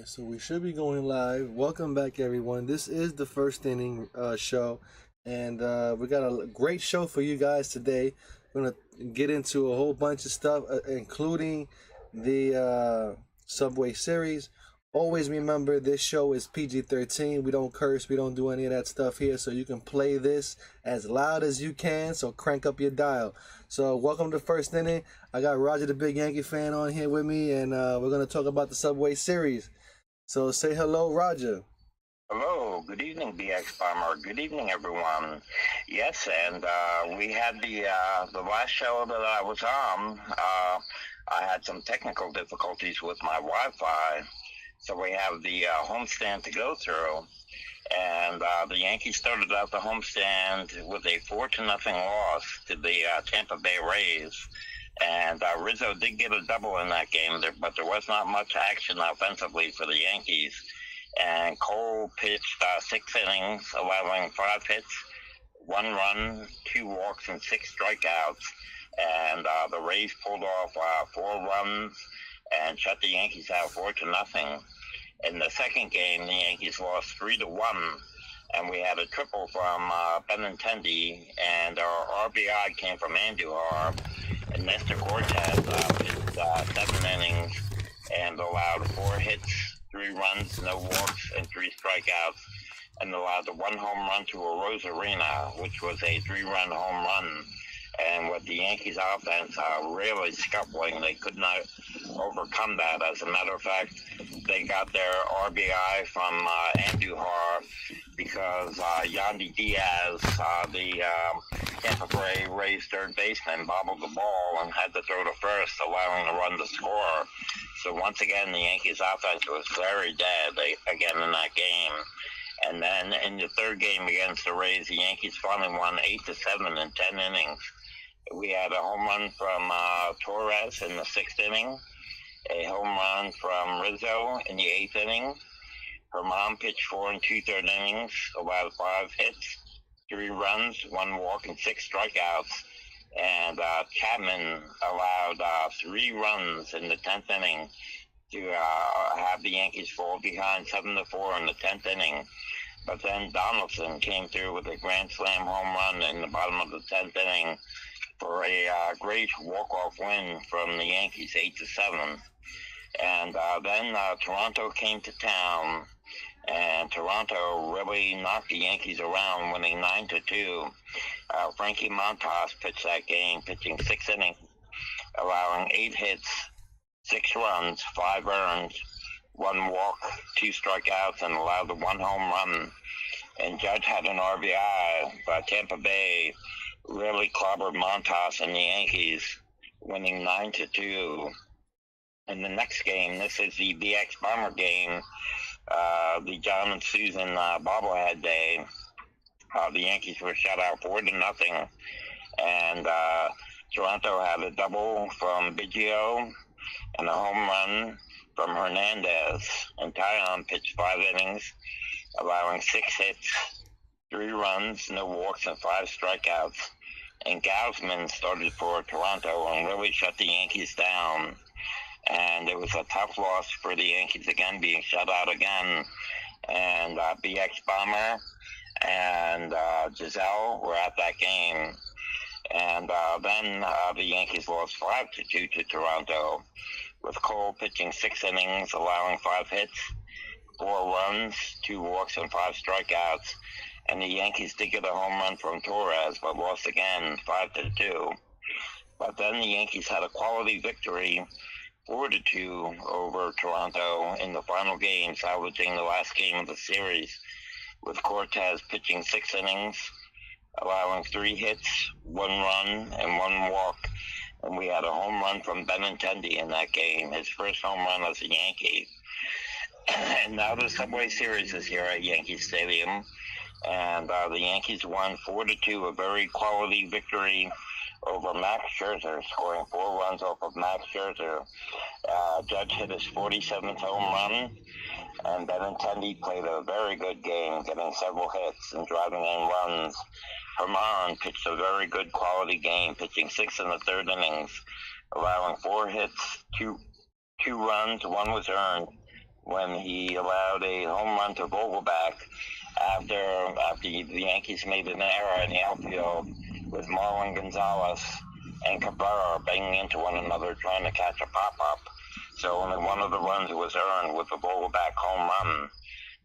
Alright, so we should be going live. Welcome back, everyone. This is the first inning show, and we got a great show for you guys today. We're gonna get into a whole bunch of stuff, including the Subway Series. Always remember, this show is PG-13. We don't curse. We don't do any of that stuff here, so you can play this as loud as you can. So crank up your dial. So welcome to first inning. I got Roger, the big Yankee fan, on here with me, and we're gonna talk about the Subway Series. So say hello, Roger. Hello, good evening, BX Bomber. Good evening, everyone. Yes, and we had the last show that I was on. I had some technical difficulties with my Wi-Fi, so we have the homestand to go through. And the Yankees started out the homestand with a 4-0 loss to the Tampa Bay Rays. And Rizzo did get a double in that game, but there was not much action offensively for the Yankees. And Cole pitched 6 innings, allowing 5 hits, 1 run, 2 walks, and 6 strikeouts. And the Rays pulled off 4 runs and shut the Yankees out 4-0. In the second game, the Yankees lost 3-1, and we had a triple from Benintendi, and our RBI came from Andujar. And Nestor Cortez pitched 7 innings and allowed 4 hits, 3 runs, no walks, and 3 strikeouts, and allowed the 1 home run to Rosarina, which was a 3-run home run. And with the Yankees offense really scuffling, they could not overcome that. As a matter of fact, they got their RBI from Andujar because Yandy Diaz, the Tampa Bay Rays third baseman, bobbled the ball and had to throw to first, allowing the run to score. So once again, the Yankees offense was very dead again in that game. And then in the third game against the Rays, the Yankees finally won 8-7 in 10 innings. We had a home run from Torres in the 6th inning, a home run from Rizzo in the 8th inning. Herman pitched 4 2/3 innings, allowed 5 hits, 3 runs, 1 walk, and 6 strikeouts. And Chapman allowed 3 runs in the 10th inning to have the Yankees fall behind 7-4 in the 10th inning. But then Donaldson came through with a grand slam home run in the bottom of the 10th inning for a great walk-off win from the Yankees, 8-7. And then Toronto came to town, and Toronto really knocked the Yankees around, winning 9-2. Frankie Montas pitched that game, pitching 6 innings, allowing 8 hits, 6 runs, 5 earned, 1 walk, 2 strikeouts, and allowed the 1 home run. And Judge had an RBI, but Tampa Bay really clobbered Montas and the Yankees, winning 9-2. In the next game, this is the BX Bomber game, the John and Susan bobblehead day. The Yankees were shut out 4-0, and Toronto had a double from Biggio and a home run from Hernandez. And Taillon pitched 5 innings, allowing 6 hits, 3 runs, no walks, and 5 strikeouts. And Gausman started for Toronto and really shut the Yankees down. And it was a tough loss for the Yankees again, being shut out again. And BX Bomber and Giselle were at that game. And then the Yankees lost 5-2 to Toronto, with Cole pitching 6 innings, allowing 5 hits, 4 runs, 2 walks, and 5 strikeouts. And the Yankees did get a home run from Torres, but lost again, 5-2. But then the Yankees had a quality victory, 4-2 over Toronto in the final game, salvaging the last game of the series, with Cortez pitching 6 innings, allowing 3 hits, 1 run, and 1 walk. And we had a home run from Benintendi in that game, his first home run as a Yankee. And now the Subway Series is here at Yankee Stadium. And the Yankees won 4-2, a very quality victory over Max Scherzer, scoring 4 runs off of Max Scherzer. Judge hit his 47th home run, and Benintendi played a very good game, getting several hits and driving in runs. Herman pitched a very good quality game, pitching 6 in the 3rd innings, allowing 4 hits, two runs, 1 was earned, when he allowed a home run to Vogelback after the Yankees made an error in the outfield with Marwin Gonzalez and Cabrera banging into one another trying to catch a pop-up. So only one of the runs was earned with the Vogelback home run.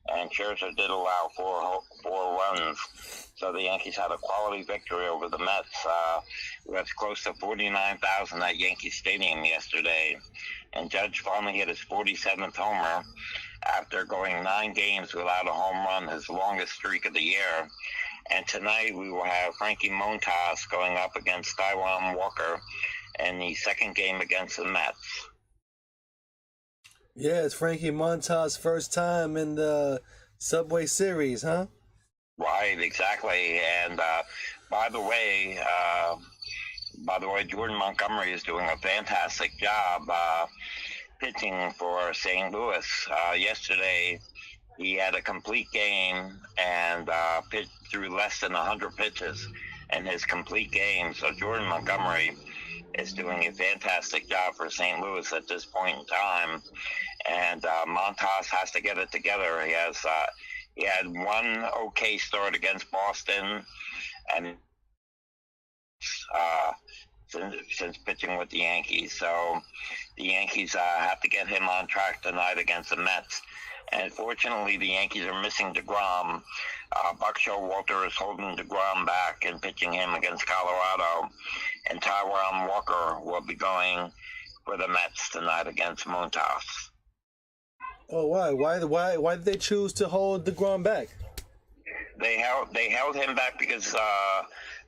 And Scherzer did allow four runs. So the Yankees had a quality victory over the Mets. We had close to 49,000 at Yankee Stadium yesterday. And Judge finally hit his 47th homer after going 9 games without a home run, his longest streak of the year. And tonight we will have Frankie Montas going up against Taijuan Walker in the second game against the Mets. Yeah, it's Frankie Montas' first time in the Subway Series, huh? Right, exactly. And by the way, Jordan Montgomery is doing a fantastic job pitching for St. Louis. Yesterday, he had a complete game and pitched through less than 100 pitches in his complete game. So Jordan Montgomery is doing a fantastic job for St. Louis at this point in time. And Montas has to get it together. He had one okay start against Boston, and since pitching with the Yankees. So the Yankees have to get him on track tonight against the Mets. And fortunately, the Yankees are missing DeGrom. Buck Showalter is holding DeGrom back and pitching him against Colorado. And Taijuan Walker will be going for the Mets tonight against Montas. Oh, why? Why did they choose to hold DeGrom back? They held him back because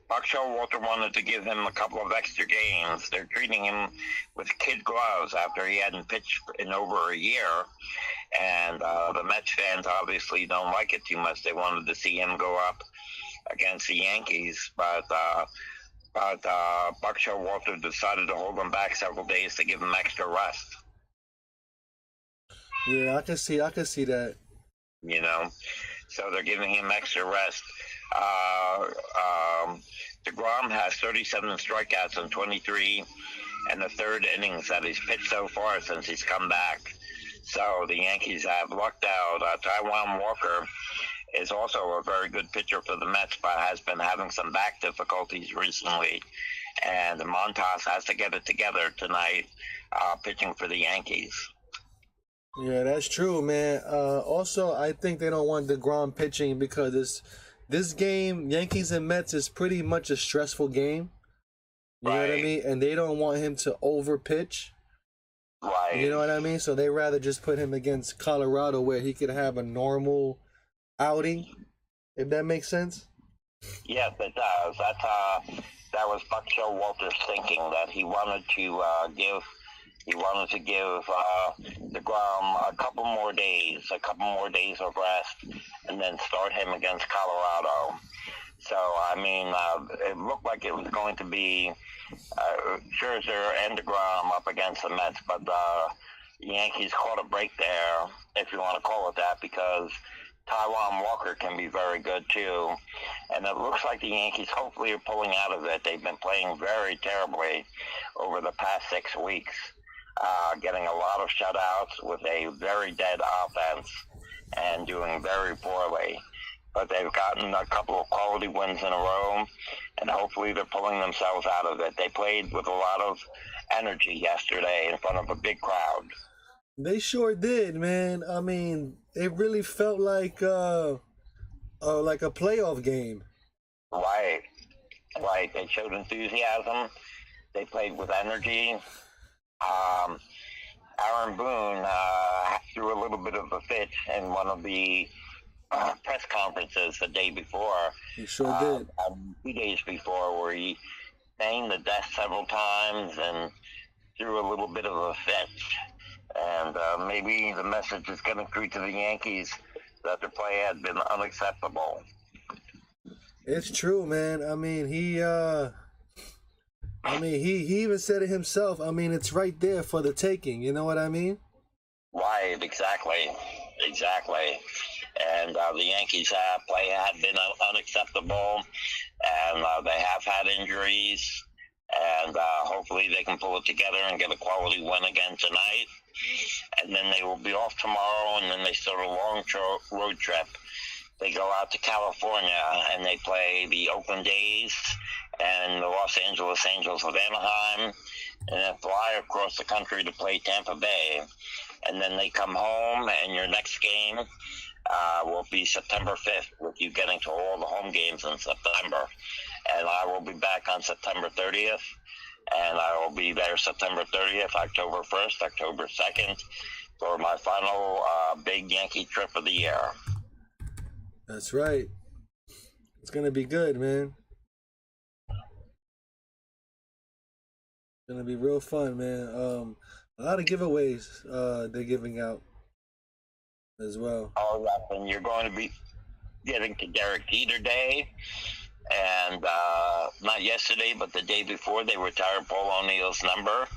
Buck Showalter wanted to give him a couple of extra games. They're treating him with kid gloves after he hadn't pitched in over a year. And the Mets fans obviously don't like it too much. They wanted to see him go up against the Yankees, but Buck Showalter decided to hold him back several days to give him extra rest. Yeah, I can see that. You know, so they're giving him extra rest. DeGrom has 37 strikeouts in 23 and the third innings that he's pitched so far since he's come back. So the Yankees have lucked out. Taijuan Walker is also a very good pitcher for the Mets, but has been having some back difficulties recently. And Montas has to get it together tonight, pitching for the Yankees. Yeah, that's true, man. Also, I think they don't want DeGrom pitching because this game, Yankees and Mets, is pretty much a stressful game. You know what I mean? And they don't want him to over pitch. Right. You know what I mean? So they rather just put him against Colorado where he could have a normal outing, if that makes sense. Yes, it does. That was Buck Showalter's thinking, that he wanted to give DeGrom a couple more days of rest, and then start him against Colorado. So, I mean, it looked like it was going to be Scherzer and DeGrom up against the Mets, but the Yankees caught a break there, if you want to call it that, because Taijuan Walker can be very good too. And it looks like the Yankees hopefully are pulling out of it. They've been playing very terribly over the past 6 weeks, getting a lot of shutouts with a very dead offense and doing very poorly. But they've gotten a couple of quality wins in a row, and hopefully they're pulling themselves out of it. They played with a lot of energy yesterday in front of a big crowd. They sure did, man. I mean, it really felt like a playoff game. Right. They showed enthusiasm. They played with energy. Aaron Boone threw a little bit of a fit in one of the press conferences the day before. He sure did. 2 days before, where he banged the desk several times and threw a little bit of a fit. And maybe the message is getting through to the Yankees that their play had been unacceptable. It's true, man. I mean, he even said it himself. I mean, it's right there for the taking. You know what I mean? Right, exactly. And the Yankees' play had been unacceptable, and they have had injuries, and hopefully they can pull it together and get a quality win again tonight. And then they will be off tomorrow, and then they start a long road trip. They go out to California, and they play the Oakland A's and the Los Angeles Angels of Anaheim, and then fly across the country to play Tampa Bay. And then they come home, and your next game will be September 5th, with you getting to all the home games in September. And I will be back on September 30th, and I will be there September 30th, October 1st, October 2nd, for my final big Yankee trip of the year. That's right. It's going to be good, man. It's going to be real fun, man. A lot of giveaways they're giving out as well. Oh, yeah, and you're going to be getting to Derek Jeter Day. And not yesterday, but the day before, they retired Paul O'Neill's number.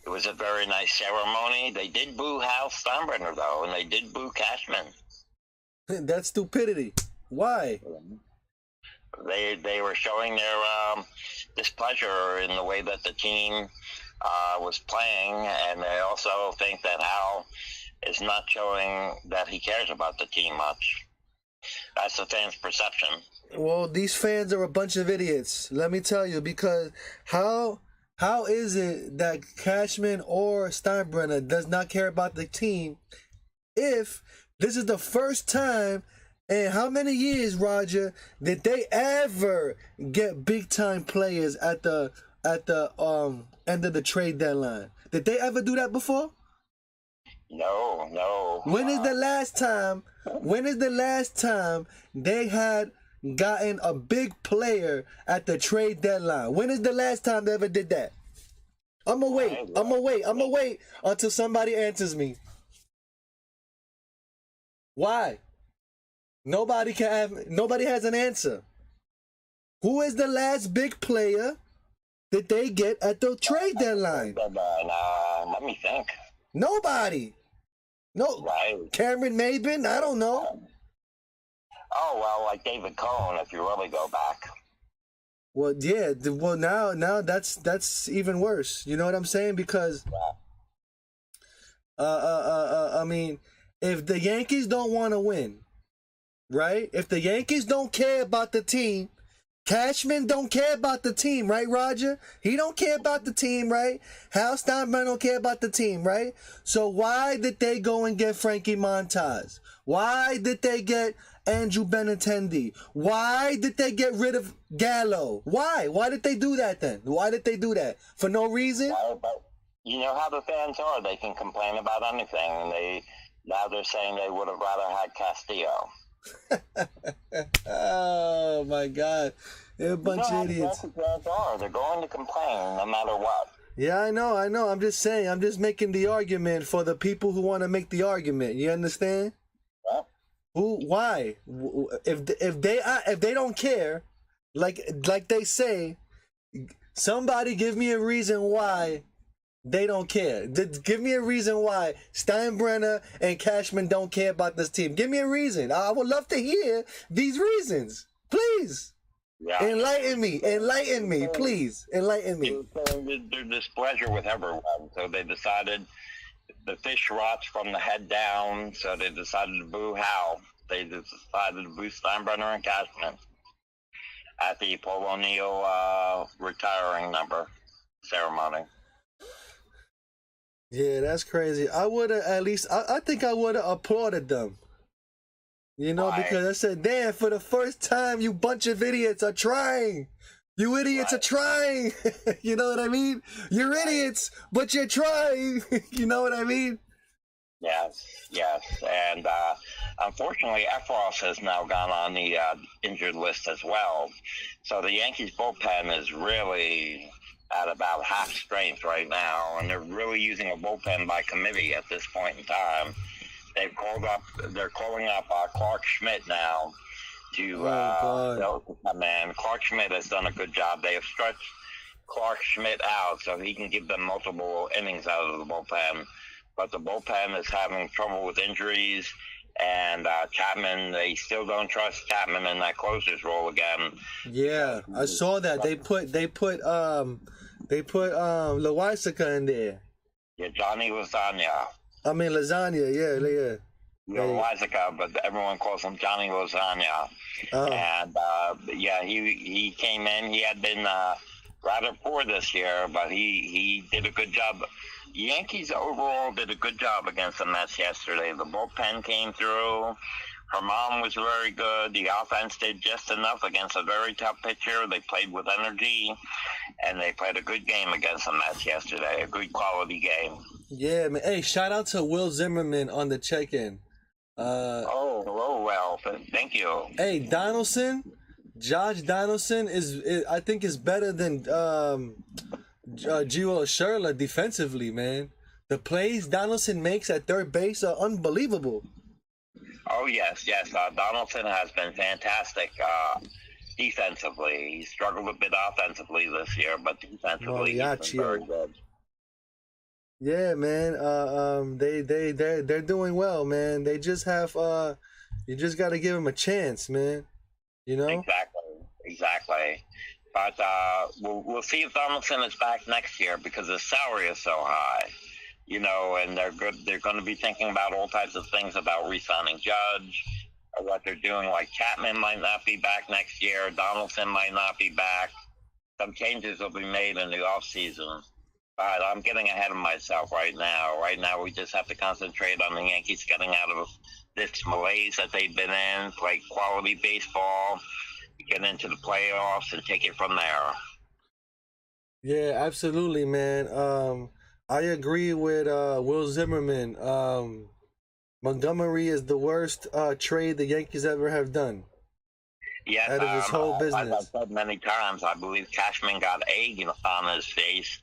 It was a very nice ceremony. They did boo Hal Steinbrenner, though, and they did boo Cashman. That's stupidity. Why? They were showing their displeasure in the way that the team was playing, and they also think that Hal is not showing that he cares about the team much. That's the fans' perception. Well, these fans are a bunch of idiots. Let me tell you, because how is it that Cashman or Steinbrenner does not care about the team if this is the first time in how many years, Roger, did they ever get big time players at the end of the trade deadline? Did they ever do that before? No. When is the last time? When is the last time they had gotten a big player at the trade deadline? When is the last time they ever did that? I'm gonna wait until somebody answers me. Why? Nobody has an answer. Who is the last big player that they get at the trade deadline? Let me think. Nobody. No. Right. Cameron Maybin? I don't know. Oh, well, like David Cohn, if you really go back. Well, yeah. Well, now that's even worse. You know what I'm saying? Because, I mean, if the Yankees don't want to win, right? If the Yankees don't care about the team, Cashman don't care about the team, right, Roger? He don't care about the team, right? Hal Steinbrenner don't care about the team, right? So why did they go and get Frankie Montas? Why did they get Andrew Benintendi? Why did they get rid of Gallo? Why? Why did they do that then? Why did they do that? For no reason? Well, but you know how the fans are. They can complain about anything, and now they're saying they would have rather had Castillo. Oh my God, they're a bunch of idiots. They're going to complain no matter what. Yeah, I know. I'm just saying. I'm just making the argument for the people who want to make the argument. You understand? Yeah. Who? Why? If they don't care, like they say, somebody give me a reason why they don't care. Give me a reason why Steinbrenner and Cashman don't care about this team. Give me a reason. I would love to hear these reasons. Please. Yeah. Enlighten me, please. Enlighten me. Their displeasure with everyone. So they decided the fish rots from the head down, so they decided to boo Hal. They decided to boo Steinbrenner and Cashman at the Paul O'Neill retiring number ceremony. Yeah, that's crazy. I would have at least, I think I would have applauded them. You know, because I said, damn, for the first time, you bunch of idiots are trying. You idiots are trying. You know what I mean? You're idiots, but you're trying. You know what I mean? Yes. And unfortunately, Efros has now gone on the injured list as well. So the Yankees bullpen is really at about half strength right now, and they're really using a bullpen by committee at this point in time. They're calling up Clark Schmidt now to come in. Clark Schmidt has done a good job. They have stretched Clark Schmidt out so he can give them multiple innings out of the bullpen. But the bullpen is having trouble with injuries. And Chapman, they still don't trust Chapman in that closer's role again. Yeah, I saw that. They put Loaisiga in there. Yeah, Johnny Lasagna. I mean lasagna, yeah. Loaisiga, but everyone calls him Johnny Lasagna. And yeah, he came in. He had been rather poor this year, but he did a good job. Yankees overall did a good job against the Mets yesterday. The bullpen came through. Herman was very good. The offense did just enough against a very tough pitcher. They played with energy, and they played a good game against the Mets yesterday. A good quality game. Yeah, man. Hey, shout out to Will Zimmerman on the check-in. Well, thank you. Hey, Josh Donaldson is I think is better than Gio Sherla defensively, man. The plays Donaldson makes at third base are unbelievable. Oh, yes. Donaldson has been fantastic defensively. He struggled a bit offensively this year, but defensively he's been very good. Yeah, man. They're doing well, man. They just have you just got to give them a chance, man. You know? Exactly. But we'll see if Donaldson is back next year because his salary is so high. You know, and they're good. They're going to be thinking about all types of things about re-signing Judge, or what they're doing. Like Chapman might not be back next year. Donaldson might not be back. Some changes will be made in the offseason. But I'm getting ahead of myself right now. Right now, we just have to concentrate on the Yankees getting out of this malaise that they've been in, play quality baseball, get into the playoffs, and take it from there. Yeah, absolutely, man. I agree with Will Zimmerman. Montgomery is the worst trade the Yankees ever have done. Yes, out of his whole business. As I've said many times, I believe Cashman got egg on his face,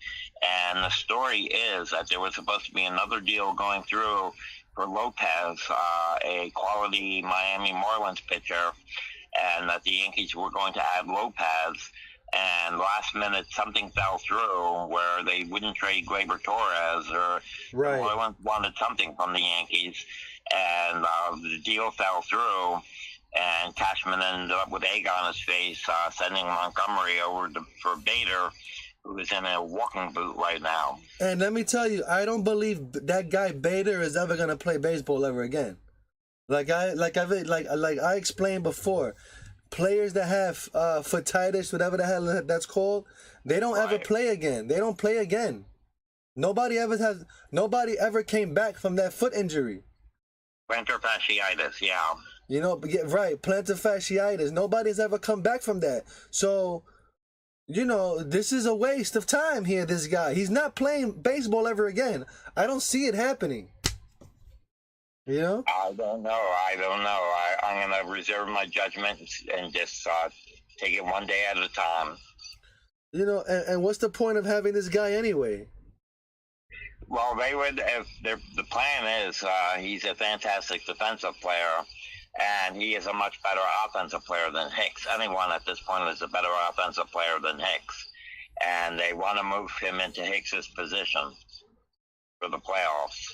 and the story is that there was supposed to be another deal going through for Lopez, a quality Miami Marlins pitcher, and that the Yankees were going to add Lopez. And last minute, something fell through where they wouldn't trade Gleyber Torres, or right. The Marlins wanted something from the Yankees, and the deal fell through. And Cashman ended up with egg on his face, sending Montgomery over for Bader, who is in a walking boot right now. And let me tell you, I don't believe that guy Bader is ever gonna play baseball ever again. Like I explained before, players that have foottitis, whatever the hell that's called, they don't ever play again. They don't play again. Nobody ever came back from that foot injury. Plantar fasciitis, yeah. You know, right, plantar fasciitis. Nobody's ever come back from that. So, you know, this is a waste of time here, this guy. He's not playing baseball ever again. I don't see it happening. You know? I don't know. I'm going to reserve my judgment and just take it one day at a time. You know, and what's the point of having this guy anyway? Well, they would, if the plan is he's a fantastic defensive player, and he is a much better offensive player than Hicks. Anyone at this point is a better offensive player than Hicks. And they want to move him into Hicks's position for the playoffs.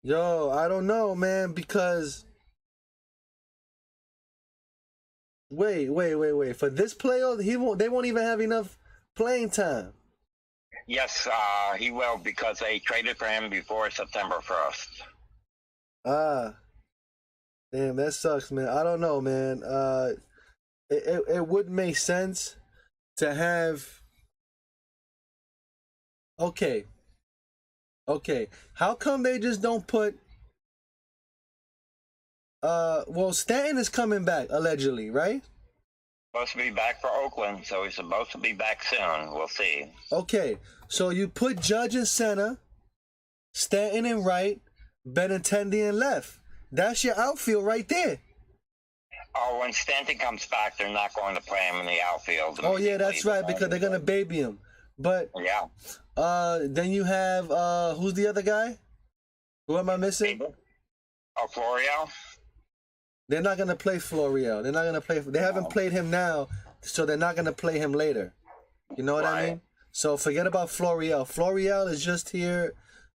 Yo, I don't know, man, because... Wait. For this playoff, they won't even have enough playing time. Yes, he will, because they traded for him before September 1st. Damn, that sucks, man. I don't know, man. It would make sense to have... Okay. How come they just don't put... Well, Stanton is coming back, allegedly, right? Supposed to be back for Oakland, so he's supposed to be back soon. We'll see. Okay, so you put Judge in center, Stanton in right, Benintendi in left. That's your outfield right there. Oh, when Stanton comes back, they're not going to play him in the outfield. Oh, yeah, that's right, because they're going to baby him. But yeah. Then you have, who's the other guy? Who am I missing? Oh, Florial? They're not going to play Florial. They're not going to play. They haven't played him now, so they're not going to play him later. You know what I mean? So forget about Florial. Florial is just here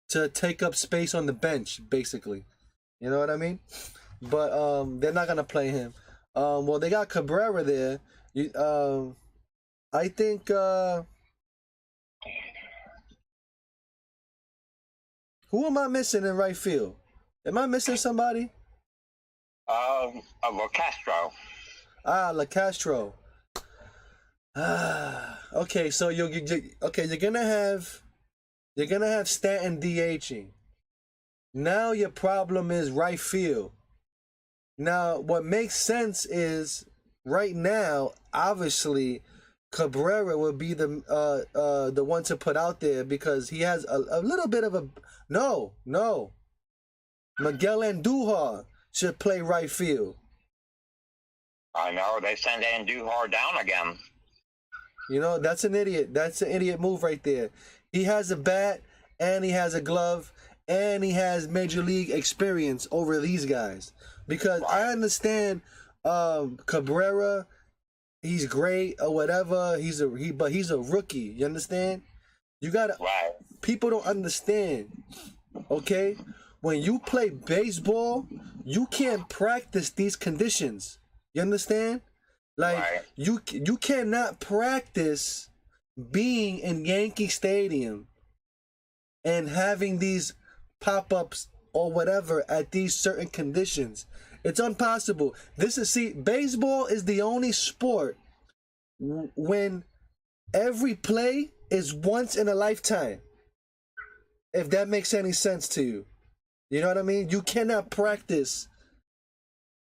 to take up space on the bench, basically. You know what I mean? But they're not gonna play him. Well, they got Cabrera there. I think who am I missing in right field? Am I missing somebody? Well, Castro. La Castro. Okay, so you're gonna have Stanton DHing. Now your problem is right field. Now what makes sense is right now, obviously, Cabrera would be the one to put out there because he has a little bit of a no. Miguel Andujar should play right field. I know, they sent Andujar down again. You know, that's an idiot. That's an idiot move right there. He has a bat, and he has a glove, and he has major league experience over these guys. Because I understand Cabrera, he's great or whatever. But he's a rookie. You understand? You gotta. Right. People don't understand. Okay, when you play baseball, you can't practice these conditions. You understand? Like Right. you cannot practice being in Yankee Stadium and having these pop-ups or whatever at these certain conditions. It's impossible. Baseball is the only sport when every play is once in a lifetime. If that makes any sense to you. You know what I mean? You cannot practice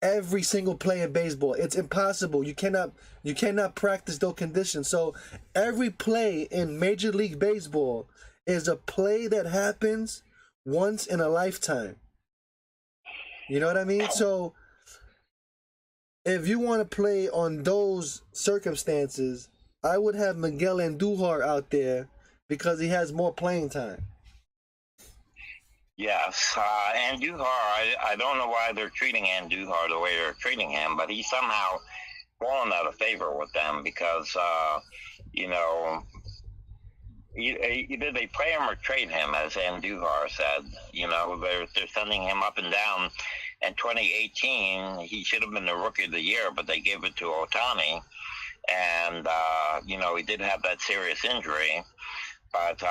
every single play in baseball. It's impossible. You cannot practice those conditions. So every play in Major League Baseball is a play that happens once in a lifetime. You know what I mean? So if you want to play on those circumstances, I would have Miguel Andujar out there because he has more playing time. Yes, Andujar, I don't know why they're treating Andujar the way they're treating him, but he's somehow fallen out of favor with them because, either they play him or trade him, as Andujar said. They're sending him up and down. In 2018, he should have been the Rookie of the Year, but they gave it to Ohtani. And, he did have that serious injury. But,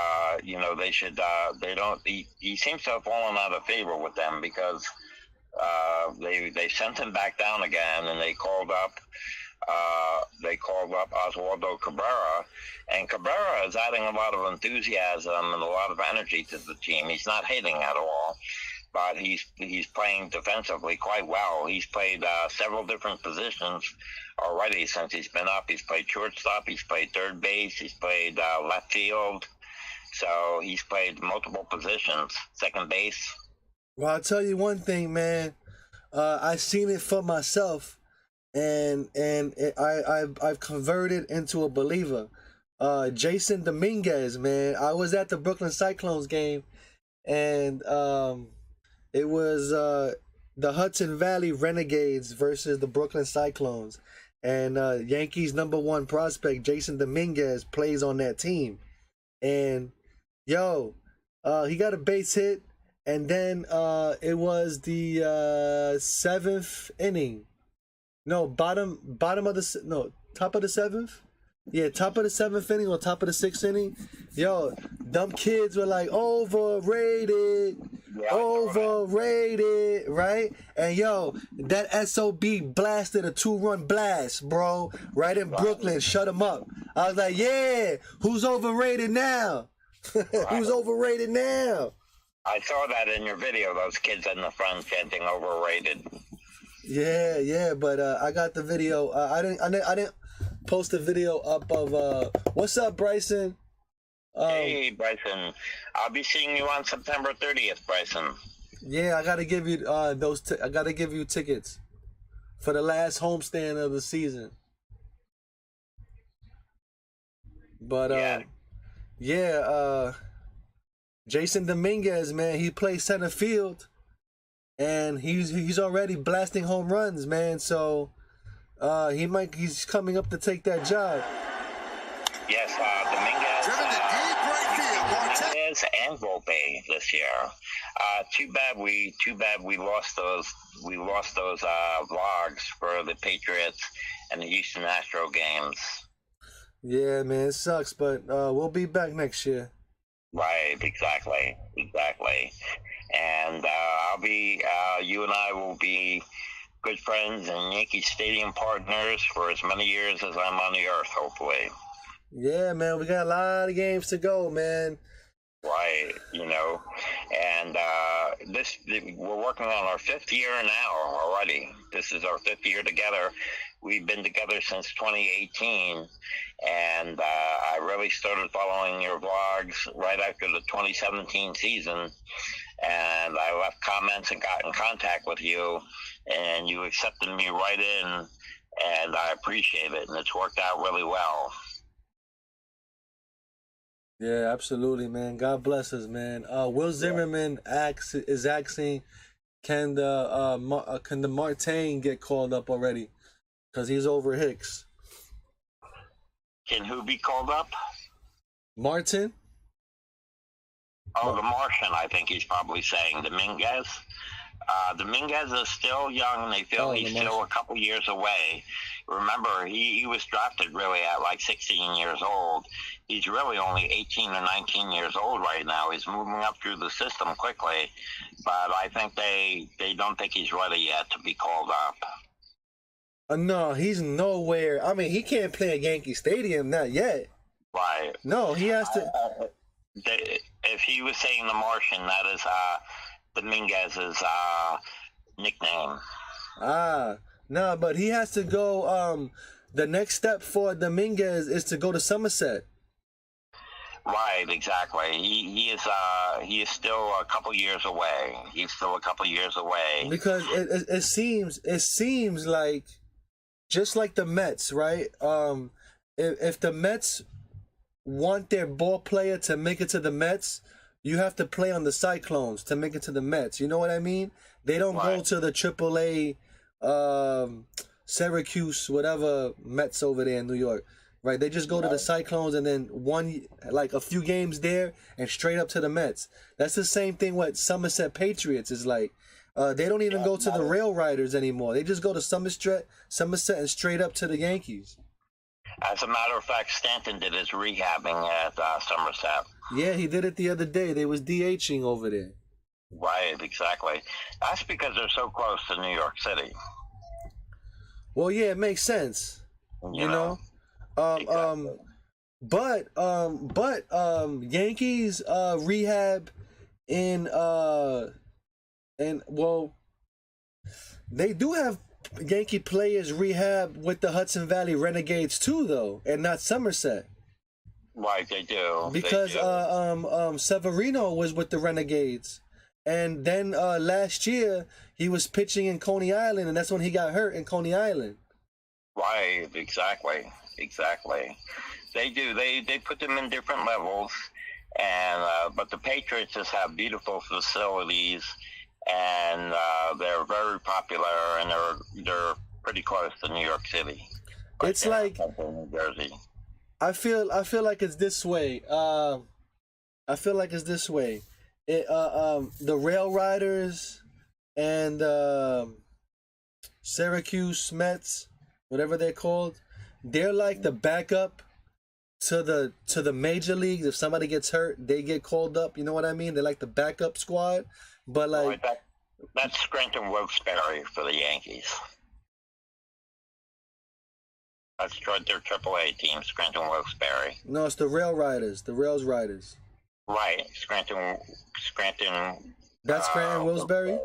he seems to have fallen out of favor with them because they sent him back down again, and they called up Oswaldo Cabrera, and Cabrera is adding a lot of enthusiasm and a lot of energy to the team. He's not hitting at all, but he's playing defensively quite well. He's played several different positions already since he's been up. He's played shortstop, he's played third base, he's played left field. So he's played multiple positions, second base. Well, I'll tell you one thing, man. I've seen it for myself, and I've converted into a believer. Jason Dominguez, man. I was at the Brooklyn Cyclones game, and it was the Hudson Valley Renegades versus the Brooklyn Cyclones, and Yankees #1 prospect Jason Dominguez plays on that team, and he got a base hit, and then it was the seventh inning. No, top of the seventh. Yeah, top of the seventh inning or top of the sixth inning. Them kids were like overrated, right? And that SOB blasted a 2-run blast, bro, right in Brooklyn. Shut them up. I was like, yeah, who's overrated now? Who's overrated now? I saw that in your video. Those kids in the front chanting "overrated." Yeah, but I got the video. I didn't post a video up of what's up, Bryson? Hey, Bryson. I'll be seeing you on September 30th, Bryson. Yeah, I gotta give you I gotta give you tickets for the last homestand of the season. But Jason Dominguez, man, he plays center field, and he's already blasting home runs, man. So he's coming up to take that job. Yes, Dominguez. Driven to deep right field. Dominguez and Volpe this year. Too bad we lost those vlogs for the Patriots and the Houston Astro games. Yeah, man, it sucks, but we'll be back next year. Right, exactly. And you and I will be good friends and Yankee Stadium partners for as many years as I'm on the earth, hopefully. Yeah, man, we got a lot of games to go, man. Right, and we're working on our 5th year now already. This is our 5th year together. We've been together since 2018, and I really started following your vlogs right after the 2017 season, and I left comments and got in contact with you, and you accepted me right in, and I appreciate it, and it's worked out really well. Yeah, absolutely, man. God bless us, man. Will Zimmerman is asking, can the Martin get called up already? Because he's over Hicks. Can who be called up? Martin? Oh, the Martian, I think he's probably saying. Dominguez. Dominguez is still young. They feel he's still a couple years away. Remember, he was drafted really at like 16 years old. He's really only 18 or 19 years old right now. He's moving up through the system quickly, but I think they don't think he's ready yet to be called up. No, he's nowhere. I mean, he can't play at Yankee Stadium, not yet. Right. No, he has to. If he was saying the Martian, that is Dominguez's nickname. No, but he has to go. The next step for Dominguez is to go to Somerset. Right, exactly. He is still a couple years away. He's still a couple years away. Because it seems like, just like the Mets, right? If the Mets want their ball player to make it to the Mets, you have to play on the Cyclones to make it to the Mets. You know what I mean? They don't go to the AAA, Syracuse, whatever Mets over there in New York, right? They just go to the Cyclones and then a few games there and straight up to the Mets. That's the same thing what Somerset Patriots is like. They don't even go to the Rail Riders anymore. They just go to Somerset and straight up to the Yankees. As a matter of fact, Stanton did his rehabbing at Somerset. Yeah, he did it the other day. They was DHing over there. Right, exactly. That's because they're so close to New York City. Well, yeah, it makes sense. You know? Exactly. But Yankees rehab they do have Yankee players rehab with the Hudson Valley Renegades too, though, and not Somerset. Right, they do. Because Severino was with the Renegades, and then last year he was pitching in Coney Island, and that's when he got hurt in Coney Island. Right, exactly. They do. They put them in different levels, and but the Patriots just have beautiful facilities, and they're very popular, and they're pretty close to New York City. It's like New Jersey. I feel like it's this way. The Rail Riders and Syracuse Mets, whatever they're called, they're like the backup to the major leagues. If somebody gets hurt, they get called up. You know what I mean? They're like the backup squad. But like that's Scranton Wilkes-Barre for the Yankees. That's their AAA team, Scranton Wilkes-Barre. No, it's the Rail Riders, the Rails Riders. Right, Scranton. That's Scranton Wilkes-Barre.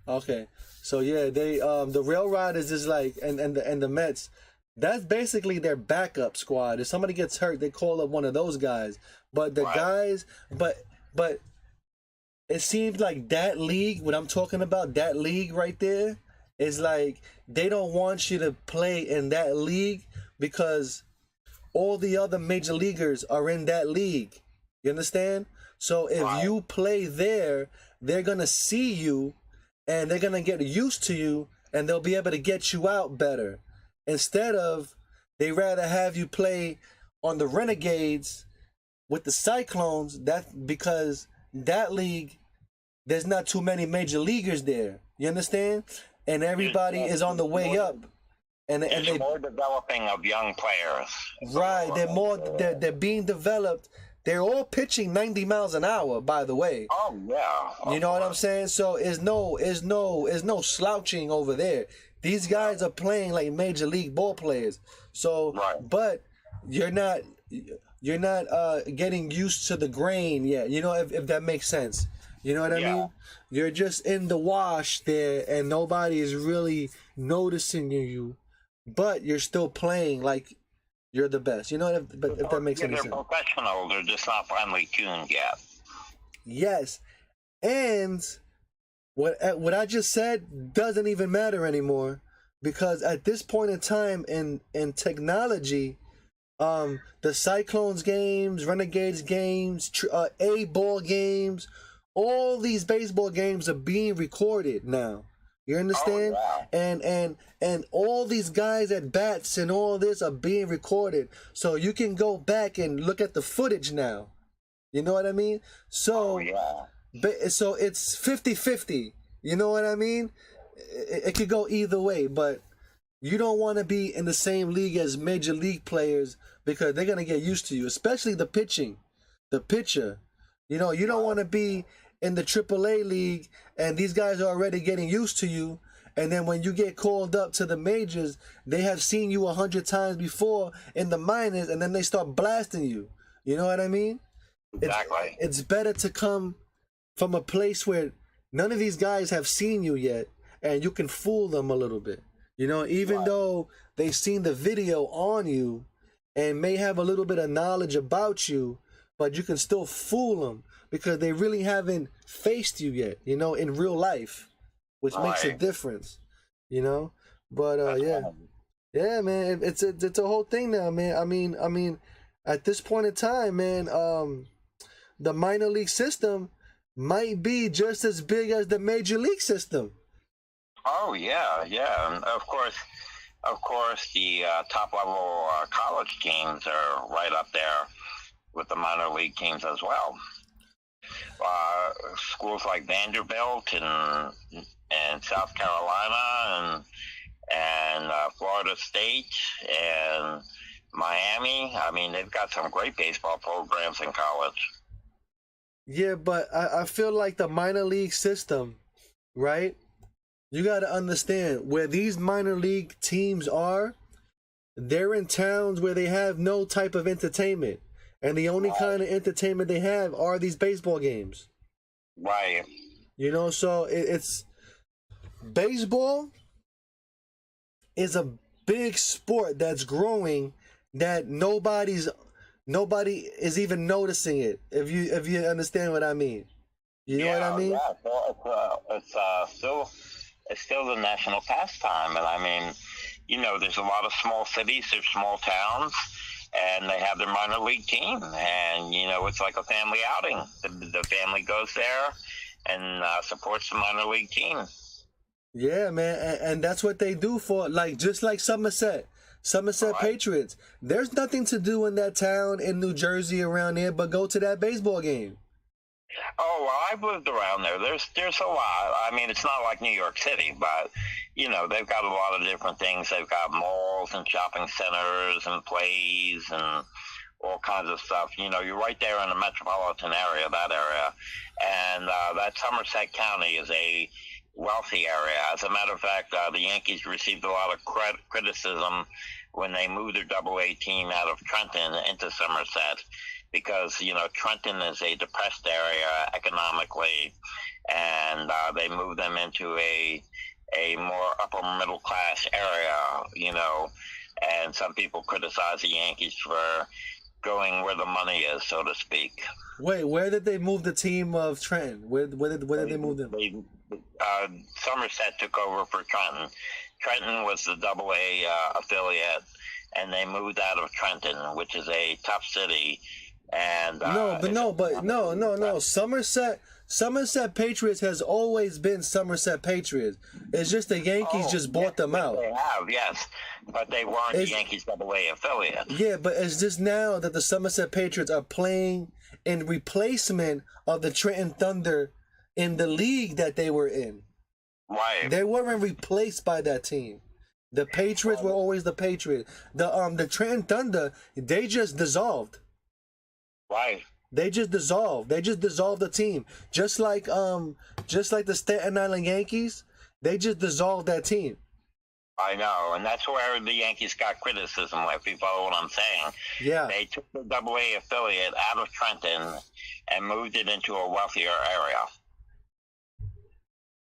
Okay, so yeah, they the Rail Riders is like and the Mets. That's basically their backup squad. If somebody gets hurt, they call up one of those guys. But the guys, but it seems like that league, what I'm talking about, that league right there, is like they don't want you to play in that league because all the other major leaguers are in that league. You understand? So if you play there, they're going to see you and they're going to get used to you and they'll be able to get you out better. Instead of, they rather have you play on the Renegades with the Cyclones, that because that league, there's not too many major leaguers there. You understand? And everybody is on the way up. And they more developing of young players. Right, they're being developed. They're all pitching 90 miles an hour, by the way. Oh yeah. You know what I'm saying? So it's no slouching over there. These guys are playing like major league ball players. So but you're not getting used to the grain yet. You know, if that makes sense. You know what I mean? You're just in the wash there and nobody is really noticing you, but you're still playing like you're the best. You know, if that makes any sense. They're professional. They're just not finely tuned yet. Yes. And what I just said doesn't even matter anymore, because at this point in time in technology, the Cyclones games, Renegades games, A-ball games, all these baseball games are being recorded now. You understand? Oh, yeah. And all these guys at bats and all this are being recorded, so you can go back and look at the footage now. You know what I mean? So so it's 50-50. You know what I mean? It could go either way, but you don't want to be in the same league as major league players, because they're gonna get used to you, especially the pitcher. You know, you don't want to be in the AAA league and these guys are already getting used to you, and then when you get called up to the majors, they have seen you 100 times before in the minors, and then they start blasting you. You know what I mean? Exactly. It's better to come from a place where none of these guys have seen you yet, and you can fool them a little bit. You know, even though they've seen the video on you and may have a little bit of knowledge about you, but you can still fool them because they really haven't faced you yet, you know, in real life, which makes a difference, you know. But yeah, man, it's a whole thing now, man. I mean, at this point in time, man, the minor league system might be just as big as the major league system. Oh yeah, and of course, the top level college teams are right up there with the minor league teams as well. Schools like Vanderbilt and South Carolina and Florida State and Miami. I mean, they've got some great baseball programs in college. Yeah, but I feel like the minor league system, right? You got to understand where these minor league teams are. They're in towns where they have no type of entertainment. And the only kind of entertainment they have are these baseball games. Right. You know, so it's baseball is a big sport that's growing that nobody is even noticing it. If you understand what I mean. You know what I mean? Yeah, it's still the national pastime, and I mean, you know, there's a lot of small cities, there's small towns, and they have their minor league team, and you know, it's like a family outing. The family goes there and supports the minor league team. Yeah, man, and that's what they do for, like, just like Somerset Patriots. There's nothing to do in that town in New Jersey around there but go to that baseball game. Oh, well, I've lived around there. There's a lot. I mean, it's not like New York City, but, you know, they've got a lot of different things. They've got malls and shopping centers and plays and all kinds of stuff. You know, you're right there in the metropolitan area, that area. And that Somerset County is a wealthy area. As a matter of fact, the Yankees received a lot of criticism when they moved their AA team out of Trenton into Somerset, because, you know, Trenton is a depressed area economically, and they moved them into a more upper middle class area, you know, and some people criticize the Yankees for going where the money is, so to speak. Wait, where did they move the team of Trenton? Where did they move them? Somerset took over for Trenton. Trenton was the AA affiliate, and they moved out of Trenton, which is a tough city. And no. Somerset Somerset Patriots has always been Somerset Patriots. It's just the Yankees just bought them out. They have, yes, but they weren't the Yankees AA affiliate. Yeah, but it's just now that the Somerset Patriots are playing in replacement of the Trenton Thunder in the league that they were in. Right. They weren't replaced by that team. The Patriots were always the Patriots. The Trenton Thunder, they just dissolved. Right. They just dissolved. They just dissolved the team. Just like the Staten Island Yankees, they just dissolved that team. I know, and that's where the Yankees got criticism, if you follow what I'm saying. Yeah. They took the AA affiliate out of Trenton and moved it into a wealthier area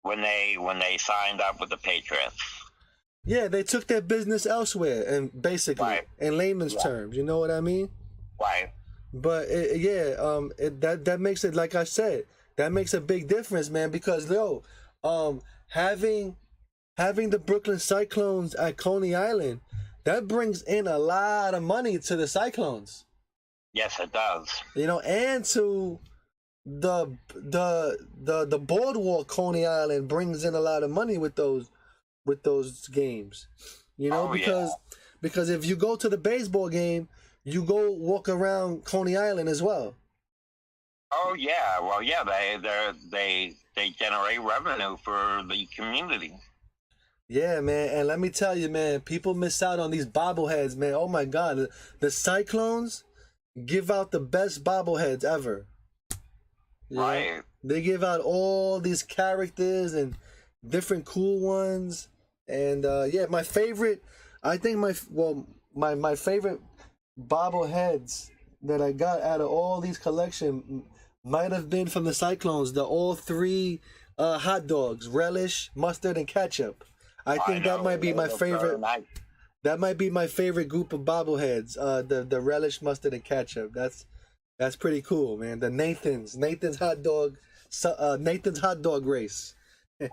when they signed up with the Patriots. Yeah, they took their business elsewhere, and basically, right. in layman's terms, you know what I mean? Right. But that makes it, like I said, that makes a big difference, man. Because having the Brooklyn Cyclones at Coney Island, that brings in a lot of money to the Cyclones. Yes, it does. You know, and to the boardwalk Coney Island brings in a lot of money with those games. You know, because if you go to the baseball game, you go walk around Coney Island as well. Oh yeah, well yeah, they generate revenue for the community. Yeah, man, and let me tell you, man, people miss out on these bobbleheads, man. Oh my God, the Cyclones give out the best bobbleheads ever. You right. know? They give out all these characters and different cool ones, and my favorite, I think my favorite bobbleheads that I got out of all these collection might have been from the Cyclones, the all three hot dogs, relish, mustard, and ketchup. I think that might be my favorite. That might be my favorite group of bobbleheads. The relish, mustard, and ketchup. That's pretty cool, man. The Nathan's hot dog race.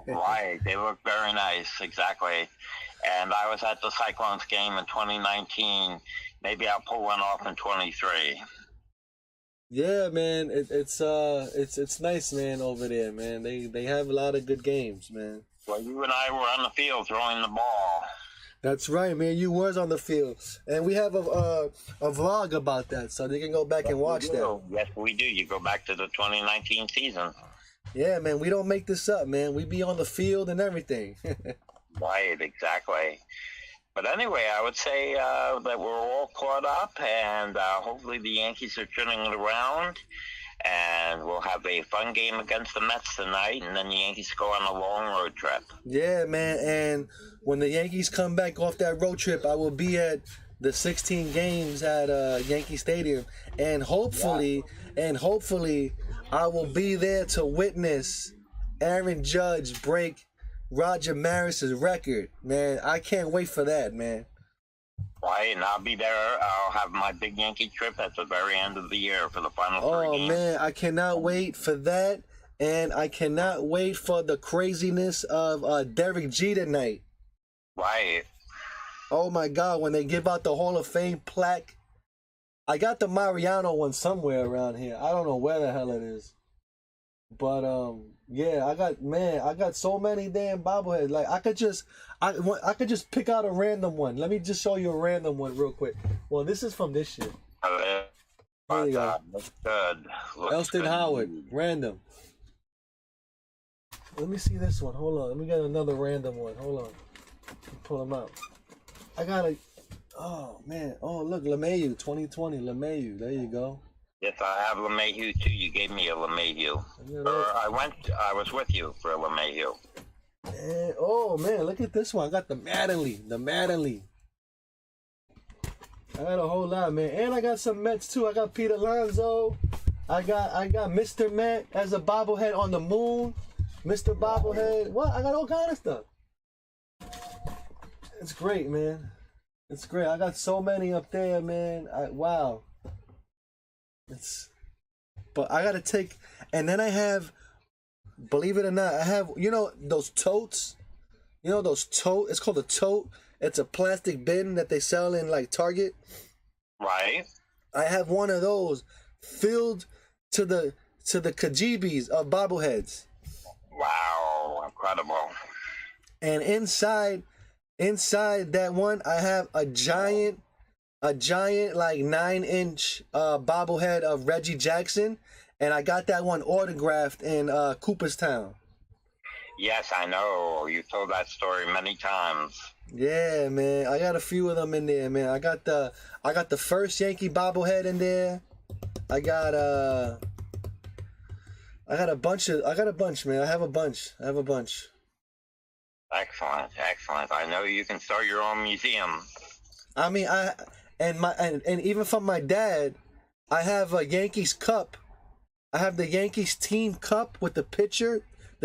Right, they look very nice, exactly. And I was at the Cyclones game in 2019. Maybe I'll pull one off in 23. Yeah, man, it's nice, man, over there, man. They have a lot of good games, man. Well, you and I were on the field throwing the ball. That's right, man. You was on the field, and we have a vlog about that, so they can go back and watch that. Yes, we do. You go back to the 2019 season. Yeah, man. We don't make this up, man. We be on the field and everything. Right, exactly. But anyway, I would say that we're all caught up, and hopefully the Yankees are turning it around, and we'll have a fun game against the Mets tonight, and then the Yankees go on a long road trip. Yeah, man, and when the Yankees come back off that road trip, I will be at the 16 games at Yankee Stadium, and hopefully, I will be there to witness Aaron Judge break Roger Maris's record, man. I can't wait for that, man. Right, and I'll be there. I'll have my big Yankee trip at the very end of the year for the final 3 games. Oh, man, I cannot wait for that, and I cannot wait for the craziness of Derek Jeter night. Right. Oh, my God, when they give out the Hall of Fame plaque. I got the Mariano one somewhere around here. I don't know where the hell it is. But yeah, I got so many damn bobbleheads. Like I could just pick out a random one. Let me just show you a random one real quick. Well, this is from this shit. There you go. Looks good. Elston Howard, random. Let me see this one. Hold on. Let me get another random one. Hold on. Pull them out. I got a. Oh man. Oh look, LeMahieu, 2020 LeMahieu. There you go. Yes, I have LeMahieu too. You gave me a LeMahieu. I was with you for a LeMahieu. And, oh man, look at this one. I got the Mattingly. I got a whole lot, man. And I got some Mets too. I got Pete Alonso. I got Mr. Met as a bobblehead on the moon. Mr. Bobblehead. What? I got all kind of stuff. It's great, man. It's great. I got so many up there, man. Wow. But I gotta take, and then I have, believe it or not, I have, those totes, it's called a tote. It's a plastic bin that they sell in like Target. Right. I have one of those filled to the to the Kajibis of bobbleheads. Wow, incredible. And inside that one, I have a giant like 9-inch bobblehead of Reggie Jackson, and I got that one autographed in Cooperstown. Yes, I know. You told that story many times. Yeah, man. I got a few of them in there, man. I got the first Yankee bobblehead in there. I got a bunch, man. I have a bunch. Excellent. I know you can start your own museum. I mean, and even from my dad, I have a Yankees cup. I have the Yankees team cup with the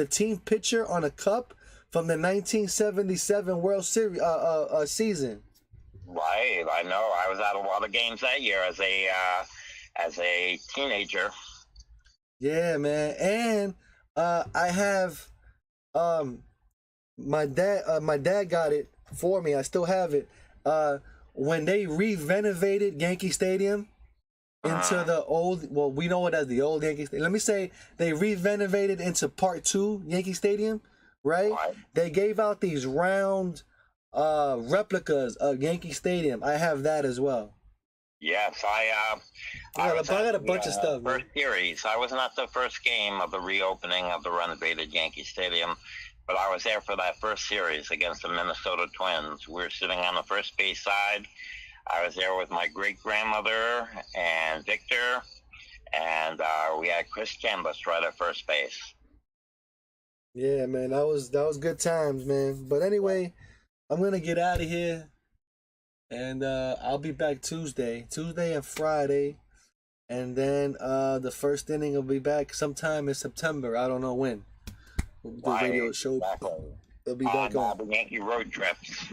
team picture on a cup from the 1977 World Series season. Right, I know. I was at a lot of games that year as a teenager. Yeah, man. And I have my dad got it for me. I still have it. When they renovated Yankee Stadium into the old, well, we know it as the old Yankee Stadium. Let me say they renovated into Part 2 Yankee Stadium, right? They gave out these round replicas of Yankee Stadium. I have that as well. Yes, I got a bunch of stuff. First series. I wasn't at the first game of the reopening of the renovated Yankee Stadium, but I was there for that first series against the Minnesota Twins. We were sitting on the first base side. I was there with my great-grandmother and Victor, and we had Chris Chambers right at first base. Yeah, man, that was good times, man. But anyway, I'm gonna get out of here, and I'll be back Tuesday and Friday, and then the first inning will be back sometime in September. I don't know when. The radio show. Exactly. It'll be back on the Yankee road trips.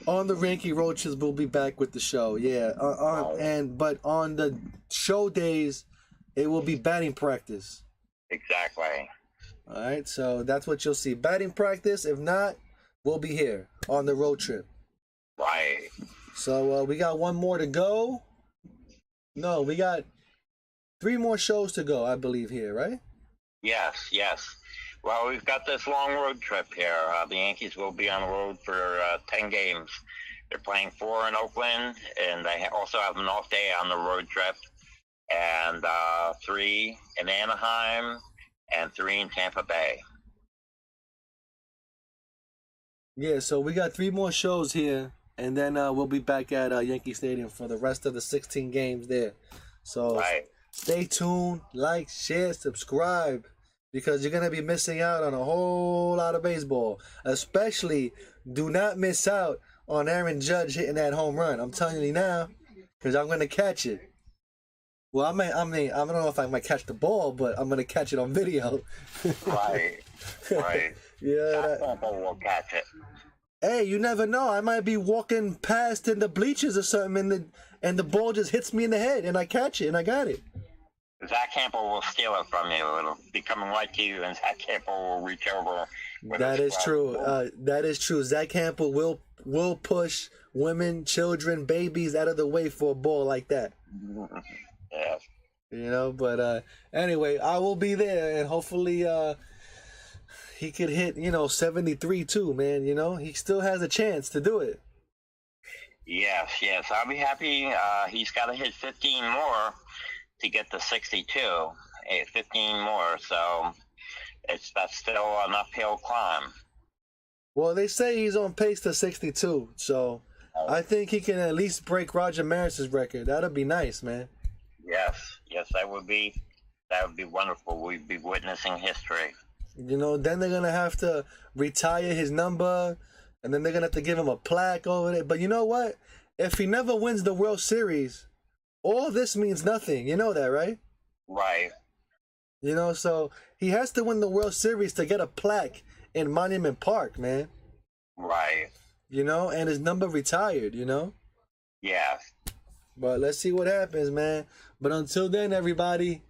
On the Yankee road trips, we'll be back with the show. Yeah, but on the show days, it will be batting practice. Exactly. All right, so that's what you'll see. Batting practice. If not, we'll be here on the road trip. Right. So we got one more to go. No, we got 3 more shows to go, I believe, here, right? Yes. Well, we've got this long road trip here. The Yankees will be on the road for 10 games. They're playing 4 in Oakland, and they also have an off day on the road trip, and 3 in Anaheim, and 3 in Tampa Bay. Yeah, so we got 3 more shows here, and then we'll be back at Yankee Stadium for the rest of the 16 games there. So Stay tuned, like, share, subscribe, because you're going to be missing out on a whole lot of baseball. Especially, do not miss out on Aaron Judge hitting that home run. I'm telling you now, because I'm going to catch it. Well, I don't know if I might catch the ball, but I'm going to catch it on video. Right. Yeah. We'll catch it. Hey, you never know. I might be walking past in the bleachers or something, and the ball just hits me in the head, and I catch it, and I got it. Zach Campbell will steal it from you. It'll be coming right to you, and Zach Campbell will reach over. That is true. That is true. Zach Campbell will push women, children, babies out of the way for a ball like that. Yeah. You know, but anyway, I will be there, and hopefully he could hit, 73 too, man. He still has a chance to do it. Yes. I'll be happy. He's got to hit 15 more to get to 62. 15 more, so that's still an uphill climb. Well, they say he's on pace to 62, so I think he can at least break Roger Maris's record. That'd be nice, man. Yes, that would be wonderful. We'd be witnessing history. Then they're gonna have to retire his number, and then they're gonna have to give him a plaque over it. But you know what? If he never wins the World Series, all this means nothing. You know that, right? Right. So he has to win the World Series to get a plaque in Monument Park, man. Right. And his number retired, Yeah. But let's see what happens, man. But until then, everybody,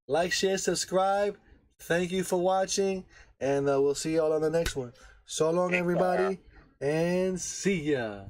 like, share, subscribe. Thank you for watching, and we'll see y'all on the next one. So long, everybody, and see ya.